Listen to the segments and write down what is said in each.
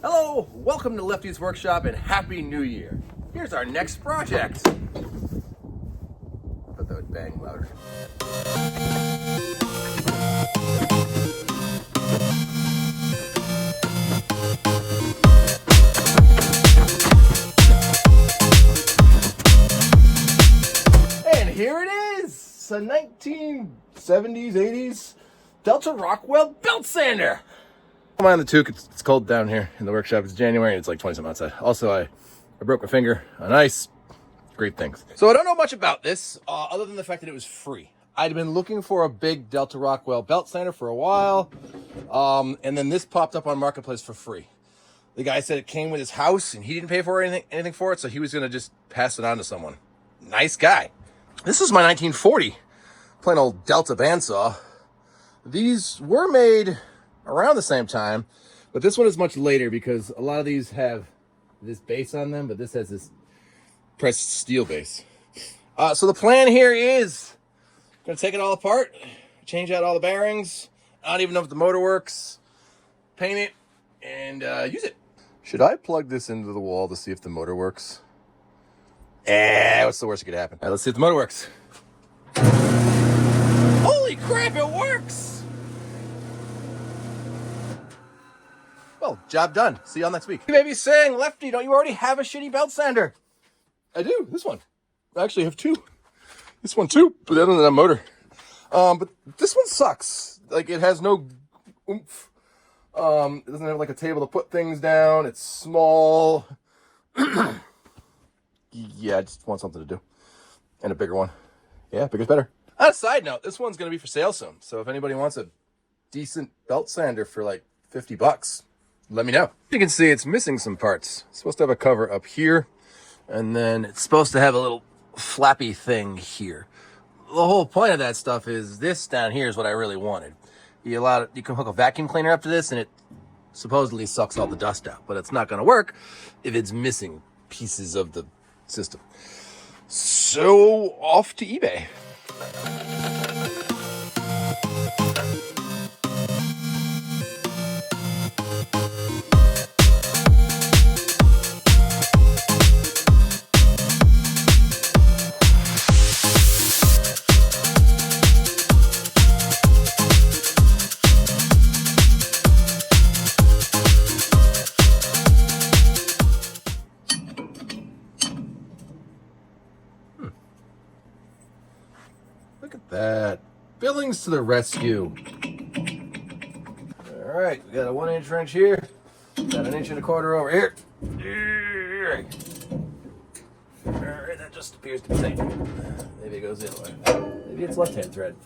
Hello, welcome to Lefty's Workshop and Happy New Year. Here's our next project. I thought that would bang louder. And here it is, it's a 1970s, 80s Delta-Rockwell Belt sander. Don't mind the toque, it's cold down here in the workshop. It's January and it's like 20-something outside. Also, I broke my finger on ice. Great things. So I don't know much about this, other than the fact that it was free. I'd been looking for a big Delta-Rockwell Belt sander for a while, and then this popped up on Marketplace for free. The guy said it came with his house and he didn't pay for anything for it, so he was gonna just pass it on to someone. Nice guy. This is my 1940 plain old Delta bandsaw. These were made around the same time, but this one is much later because a lot of these have this base on them, but this has this pressed steel base. So the plan here is gonna take it all apart, change out all the bearings. I don't even know if the motor works, paint it, and use it. Should I plug this into the wall to see if the motor works? What's the worst that could happen? All right, let's see if the motor works. Holy crap, it works! Well, job done. See y'all next week. You may be saying, Lefty, don't you already have a shitty belt sander? I do, this one. I actually have two. This one too, but that doesn't have a motor. But this one sucks. Like, it has no oomph. It doesn't have like a table to put things down. It's small. Yeah, I just want something to do. And a bigger one. Yeah, bigger's better. On a side note, this one's gonna be for sale soon. So if anybody wants a decent belt sander for like $50, let me know. You can see it's missing some parts. It's supposed to have a cover up here, and then it's supposed to have a little flappy thing here. The whole point of that stuff is this down here is what I really wanted. You can hook a vacuum cleaner up to this, and it supposedly sucks all the dust out, but it's not gonna work if it's missing pieces of the system. So off to eBay. Look at that. Billings to the rescue. All right, we got a 1-inch wrench here. Got an 1.25 inch over here. All right, that just appears to be safe. Maybe it goes the other way. Maybe it's left-hand thread.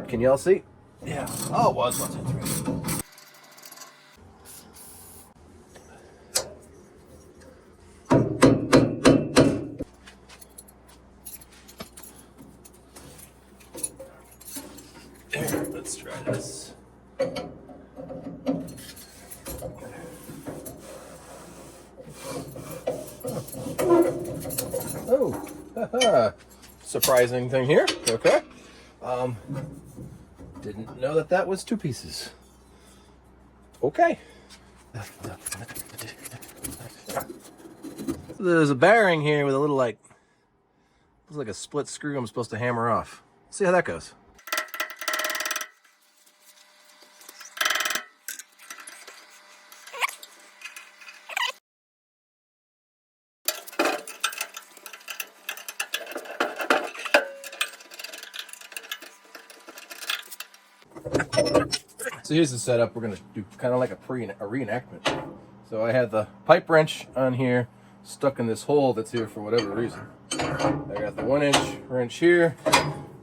Can y'all see? Yeah. Oh, it was left-hand thread. Let's try this. Oh, surprising thing here. Okay. Didn't know that was 2 pieces. Okay. There's a bearing here with a little looks like a split screw I'm supposed to hammer off. See how that goes. So here's the setup. We're gonna do kind of like a reenactment. So I had the pipe wrench on here, stuck in this hole that's here for whatever reason. I got the 1-inch wrench here,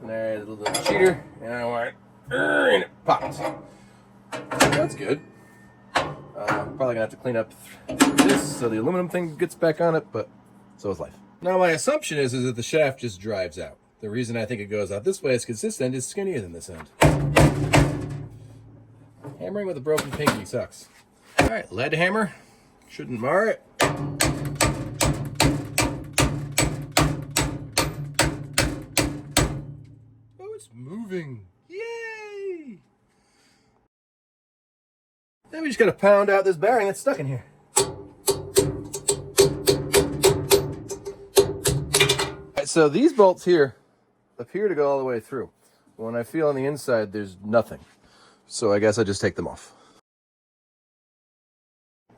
and I had a little cheater, and I went, and it popped. That's good. Probably gonna have to clean up this so the aluminum thing gets back on it, but so is life. Now my assumption is that the shaft just drives out. The reason I think it goes out this way is because this end is skinnier than this end. Hammering with a broken pinky sucks. All right, lead hammer. Shouldn't mar it. Oh, it's moving. Yay! Then we just gotta pound out this bearing that's stuck in here. Alright, so these bolts here appear to go all the way through. When I feel on the inside, there's nothing. So I guess I just take them off.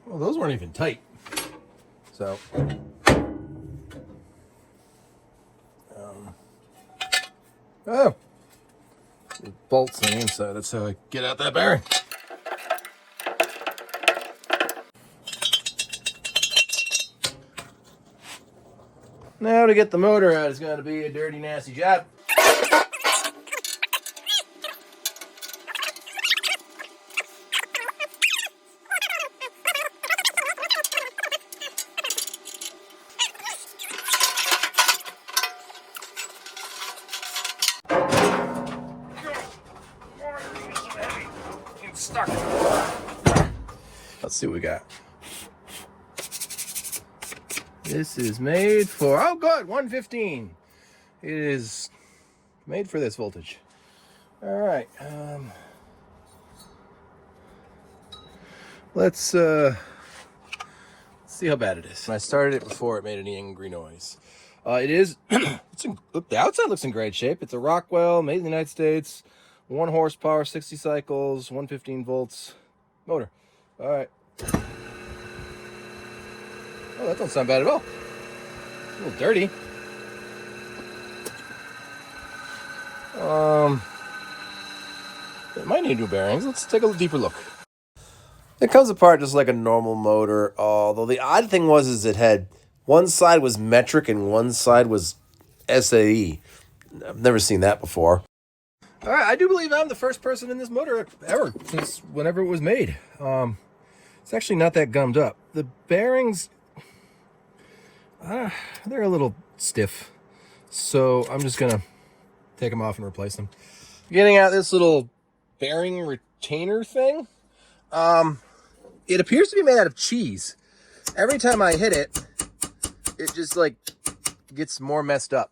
Well, those weren't even tight. So, oh, the bolts on the inside. That's how I get out that bearing. Now to get the motor out is going to be a dirty, nasty job. Stuck. Let's see what we got. This is made for, oh good, 115. It is made for this voltage. All right. Let's see how bad it is. When I started it before, it made an angry noise. It is, look, the outside looks in great shape. It's a Rockwell, made in the United States, 1 horsepower, 60 cycles, 115 volts motor. All right. Oh, that don't sound bad at all. It's a little dirty. It might need new bearings. Let's take a deeper look. It comes apart just like a normal motor, although the odd thing was it had one side was metric and one side was SAE. I've never seen that before. All right, I do believe I'm the first person in this motor ever since whenever it was made. It's actually not that gummed up. The bearings, they're a little stiff, so I'm just gonna take them off and replace them. Getting out this little bearing retainer thing, it appears to be made out of cheese. Every time I hit it, it just like gets more messed up.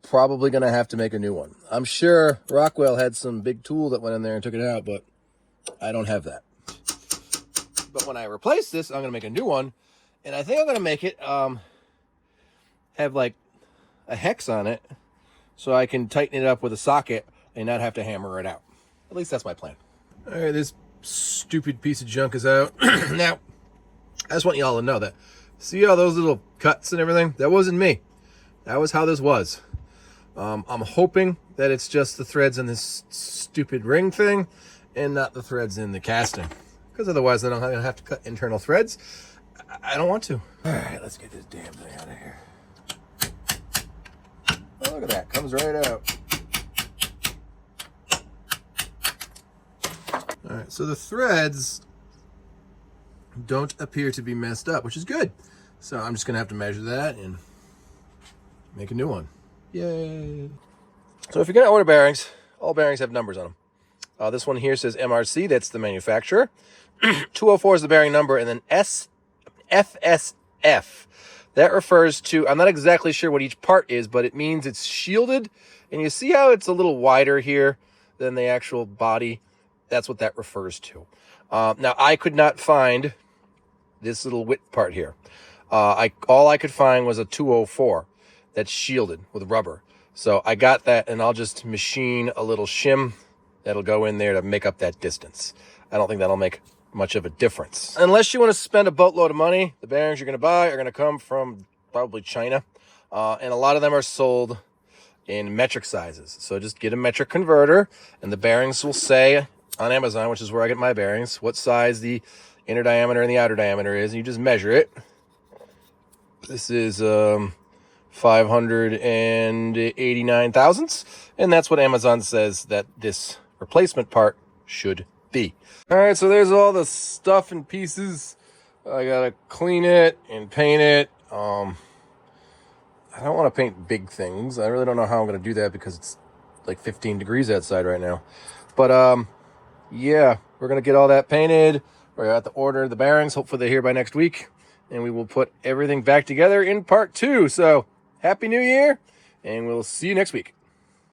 Probably gonna have to make a new one. I'm sure Rockwell had some big tool that went in there and took it out, but I don't have that. But when I replace this, I'm gonna make a new one, and I think I'm gonna make it have like a hex on it so I can tighten it up with a socket and not have to hammer it out. At least that's my plan. All right, this stupid piece of junk is out. Now, I just want y'all to know that. See all those little cuts and everything? That wasn't me. That was how this was. I'm hoping that it's just the threads in this stupid ring thing and not the threads in the casting. Because otherwise then I'm going to have to cut internal threads. I don't want to. All right, let's get this damn thing out of here. Oh, look at that. Comes right out. All right, so the threads don't appear to be messed up, which is good. So I'm just going to have to measure that and make a new one. Yay. So if you're going to order bearings, all bearings have numbers on them. This one here says MRC, that's the manufacturer. 204 is the bearing number, and then FSF. That refers to, I'm not exactly sure what each part is, but it means it's shielded. And you see how it's a little wider here than the actual body? That's what that refers to. Now, I could not find this little width part here. All I could find was a 204 that's shielded with rubber. So I got that, and I'll just machine a little shim that'll go in there to make up that distance. I don't think that'll make much of a difference. Unless you want to spend a boatload of money, the bearings you're going to buy are going to come from probably China. And a lot of them are sold in metric sizes. So just get a metric converter, and the bearings will say on Amazon, which is where I get my bearings, what size the inner diameter and the outer diameter is, and you just measure it. This is 589 thousandths, and that's what Amazon says that this replacement part should be. All right, so there's all the stuff and pieces. I gotta clean it and paint it. I don't want to paint big things. I really don't know how I'm gonna do that because it's like 15 degrees outside right now. But yeah, we're gonna get all that painted. We're gonna have to order the bearings. Hopefully they're here by next week, and we will put everything back together in part 2. So happy New Year, and we'll see you next week.